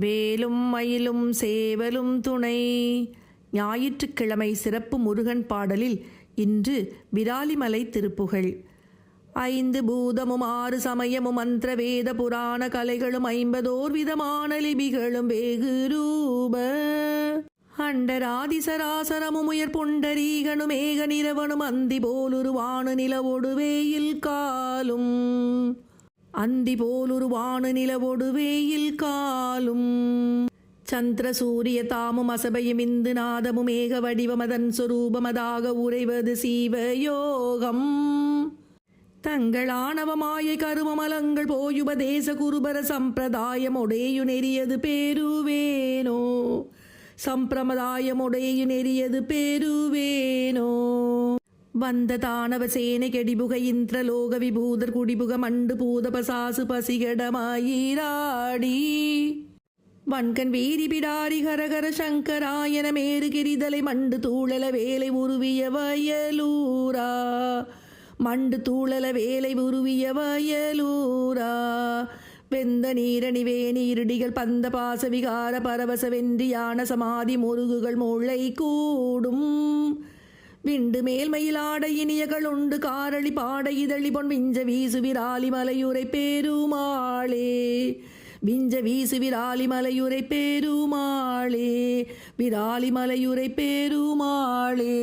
வேலும் மயிலும் சேவலும் துணை. ஞாயிற்றுக்கிழமை சிறப்பு முருகன் பாடலில் இன்று விராலிமலை திருப்புகழ். 5 பூதமும் 6 சமயமும் மந்திர வேத புராண கலைகளும் 50 விதமான லிபிகளும் வெகு ரூப அண்டராதி சராசரமும் உயர் புண்டரீகனும் ஏக நிறவனும் அந்தி போலுருவானு நிலவொடு வேயில் காலும். அந்தி போலுருவானு நிலவொடு வேயில் காலும். சந்திர சூரிய தாமும் அசபையும் இந்து நாதமும் ஏக வடிவமதன் சொரூபமதாக உறைவது சீவயோகம். தங்களானவமாயை கருமமலங்கள் போயுபதேச குருபர சம்பிரதாயமுடையு நெறியது பேருவேனோ. சம்பிரமதாயமுடையு நெறியது பேருவேனோ. வந்த தானவ சேனை கெடிபுக இந்திரலோக விபூதர் குடிபுக மண்டு பூத பசாசு பசிகடமாயிராடி. வன்கண் வீரி பிடாரி ஹரஹர சங்கராயன மேரு கிரிதலை மண்டு தூளல வேலை உருவிய வயலூரா. மண்டு தூளல வேலை உருவிய வயலூரா. வெந்த நீரணி வேணி இருடிகள் பந்த பாச விகார பரவச வென்றி யான சமாதி முருகுகள் முளை கூடும். விண்டு மேல்மயிலாட இனியகள் உண்டு காரளி பாட இதழி பொன் விஞ்ச வீசு விராலி மலையுரை பெருமாளே. விஞ்ச வீசு விராலி மலையுரை பெருமாளே. விராலி மலையுரை பெருமாளே.